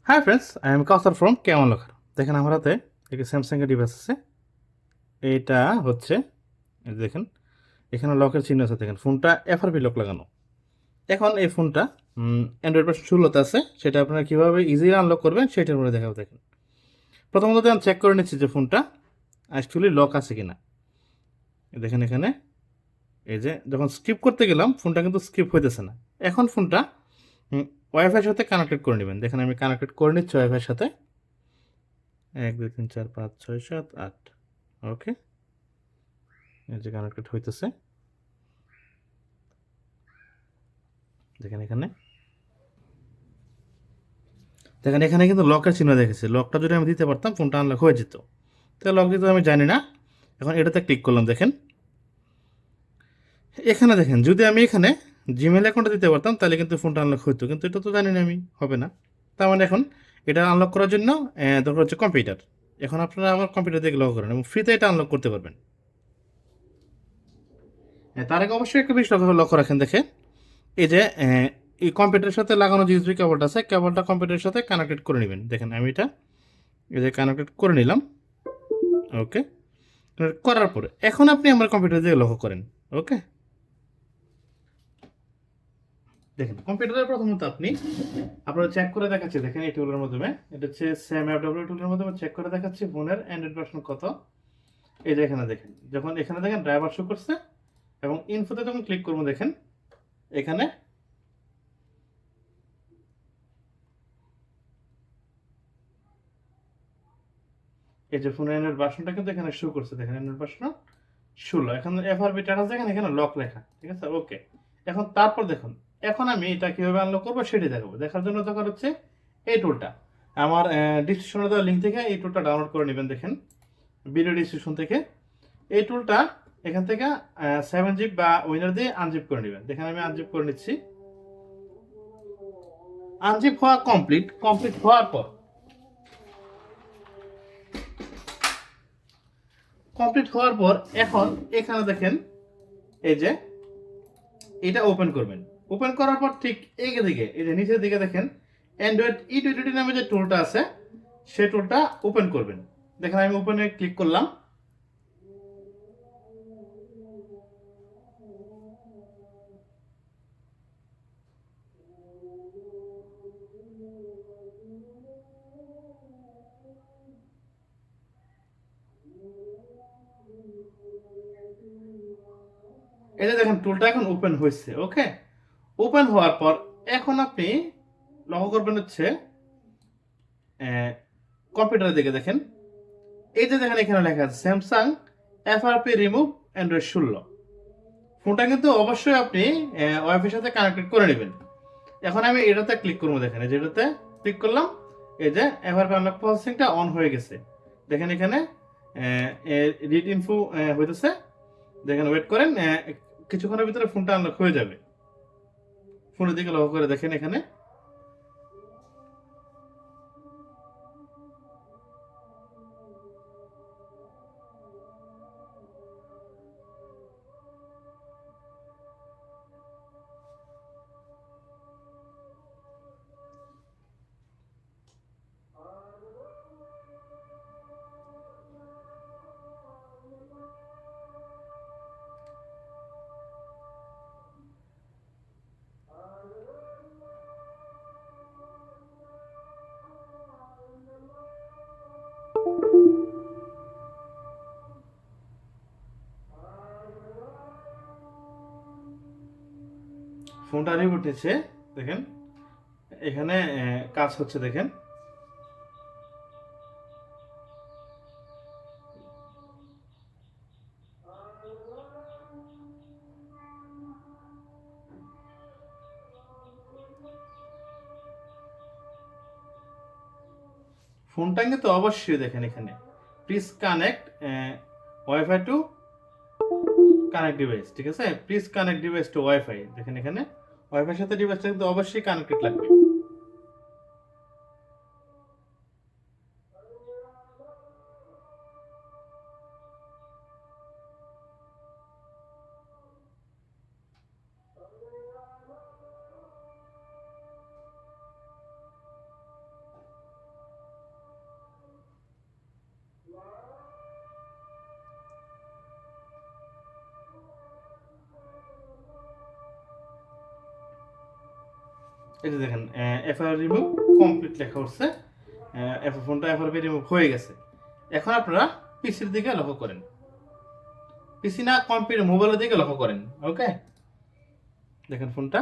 High friends, I am Kawsar from কেমন লকার। দেখেন আমার হাতে একটি স্যামসাংয়ের ডিভাইস আছে। এটা হচ্ছে দেখেন এখানে লকের চিহ্ন আছে। দেখেন ফোনটা এফআরপি লক লাগানো। এখন এই ফোনটা অ্যান্ড্রয়েড ভার্সন 16 আছে। সেটা আপনারা কীভাবে ইজিলি আনলক করবেন সেটার মধ্যে দেখাবো। দেখেন প্রথমত আমি চেক করে নিচ্ছি যে ফোনটা অ্যাকচুয়ালি লক আছে কিনা। দেখেন এখানে এই যে যখন স্কিপ করতে গেলাম ফোনটা কিন্তু স্কিপ হইতেছে না। এখন ফোনটা ওয়াইফাইয়ের সাথে কানেক্টেড করে নেবেন। দেখেন আমি কানেক্টেড করে নিচ্ছি ওয়াইফাইয়ের সাথে। 1 2 3 4 5 6 7 8। ওকে, এই যে কানেক্টেড হইতেছে। দেখেন এখানে এখানে কিন্তু লকের চিহ্ন দেখেছে। লকটা যদি আমি দিতে পারতাম ফোনটা আনলক হয়ে যেত। তো লক দিতে আমি জানি না। এখন এটাতে ক্লিক করলাম। দেখেন এখানে দেখেন যদি আমি এখানে জিমেল অ্যাকাউন্টে দিতে পারতাম তাহলে কিন্তু ফোনটা আনলক হতো, কিন্তু এটা তো জানি না আমি, হবে না। তার মানে এখন এটা আনলক করার জন্য দরকার হচ্ছে কম্পিউটার। এখন আপনারা আমার কম্পিউটার থেকে লক করেন এবং ফ্রিতে এটা আনলক করতে পারবেন। তার আগে অবশ্যই একটা বিষয় লক্ষ্য রাখেন। দেখে এই যে এই কম্পিউটারের সাথে লাগানো যে ইউএসবি কেবলটা আছে, কেবলটা কম্পিউটারের সাথে কানেক্টেড করে নেবেন। দেখেন আমি এটা এই যে কানেক্টেড করে নিলাম। ওকে, করার পরে এখন আপনি আমার কম্পিউটার দিয়ে লক্ষ্য করেন। ওকে, দেখেন কম্পিউটারের প্রথমত আপনারা চেক করে দেখাচ্ছি। দেখেন এই টুলের মাধ্যমে, এটা হচ্ছে স্যাম এফডব্লিউ টুলের মাধ্যমে চেক করে দেখাচ্ছি ফোনের অ্যান্ড্রয়েড ভার্সন কত। এই যে এখানে দেখেন, যখন এখানে দেখেন ড্রাইভার শো করছে এবং ইনফোতে যখন ক্লিক করবো দেখেন এখানে এই যে ফোনের অ্যান্ড্রয়েড ভার্সনটা কিন্তু এখানে শো করছে। দেখেন অ্যান্ড্রয়েড ভার্সন 16। এখন এফআরবি স্ট্যাটাস দেখেন এখানে লক লেখা, ঠিক আছে। ওকে, এখন তারপর দেখুন এখন আমি এটা কিভাবে আনলক করবো সেটি দেখাবো। দেখার জন্য দরকার হচ্ছে এই টুলটা। আমার ডিসক্রিপশনে দেওয়া লিঙ্ক থেকে এই টুলটা ডাউনলোড করে নেবেন। দেখেন ভিডিও ডিসক্রিপশন থেকে এই টুলটা এখান থেকে 7 জিপ বা উইনার দিয়ে আনজিপ করে নেবেন। দেখেন আমি আনজিপ করে নিচ্ছি। আনজিপ হওয়া কমপ্লিট হওয়ার পর এখন এখানে দেখেন এই যে এটা ওপেন করবেন। ওপেন করার পর ঠিক এই দিকে এই যে নিচের দিকে দেখেন অ্যান্ড্রয়েড E22 নামে যে টুলটা আছে সেই টুলটা ওপেন করবেন। দেখেন আমি ওপেনে ক্লিক করলাম। এই যে দেখেন টুলটা এখন ওপেন হয়েছে। ওকে, ওপেন হওয়ার পর এখন আপনি লক্ষ্য করবেন হচ্ছে কম্পিউটারের দিকে। দেখেন এই যে দেখেন এখানে লেখা আছে স্যামসাং এফআরপি রিমুভ অ্যান্ড্রয়েড 16। ফোনটা কিন্তু অবশ্যই আপনি ওয়াইফাইয়ের সাথে কানেক্টেড করে নেবেন। এখন আমি এটাতে ক্লিক করবো। দেখেন এই যে এটাতে ক্লিক করলাম। এই যে এফআরপি আনলক প্রসেসিংটা অন হয়ে গেছে। দেখেন এখানে রিড ইনফো হইতেছে। দেখেন ওয়েট করেন, কিছুক্ষণের ভিতরে ফোনটা আনলক হয়ে যাবে। ফোনের দিকে লক্ষ্য করে দেখেন এখানে ফোনটা রিবুট নিচ্ছে। দেখেন এখানে কাজ হচ্ছে। দেখেন ফোনটা কিন্তু অবশ্যই দেখেন এখানে please connect WiFi to connect device, ঠিক আছে। Please connect device to WiFi. দেখেন এখানে ওয়াইফাইয়ের সাথে ডিভাইসটা কিন্তু অবশ্যই কানেক্টেড লাগবে। এই যে দেখেন এফআর রিমুভ কমপ্লিট লেখা উঠছে, ফোনটা এফআরপি রিমুভ হয়ে গেছে। এখন আপনারা পিসির দিকে লক্ষ্য করেন, পিসি না কম্পিউটার মোবাইলের দিকে লক্ষ্য করেন। ওকে, দেখেন ফোনটা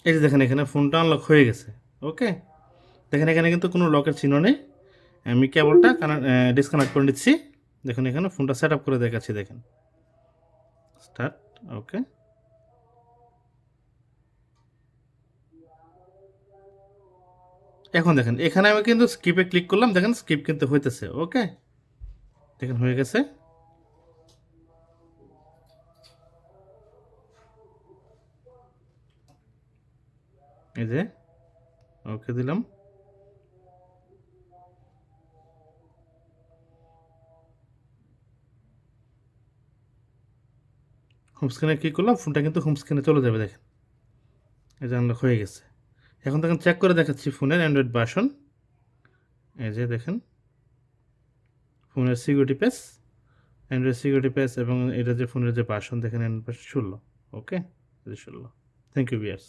এই যে দেখেন এখানে ফোনটা আনলক হয়ে গেছে। ওকে, দেখেন এখানে কিন্তু কোনো লকের চিহ্ন নেই। আমি কেবলটা ডিসকানেক্ট করে নিচ্ছি। দেখুন এখানে ফোনটা সেট আপ করে দেখাচ্ছি, দেখেন স্টার্ট। ওকে, এখন দেখেন এখানে আমি কিন্তু স্কিপে ক্লিক করলাম, দেখেন স্কিপ কিন্তু হইতেছে। ওকে, দেখেন হয়ে গেছে। এই যে ওকে দিলাম, হোম স্ক্রিনে ক্লিক করলাম, ফোনটা কিন্তু হোম স্ক্রিনে চলে যাবে। দেখেন এই যে আনলক হয়ে গেছে। এখন দেখেন চেক করে দেখাচ্ছি ফোনের অ্যান্ড্রয়েড ভার্সন। এই যে দেখেন ফোনের security page, Android security page, এবং এটা যে ফোনের যে ভার্সন দেখেন Android 16। Okay, 16। Thank you viewers.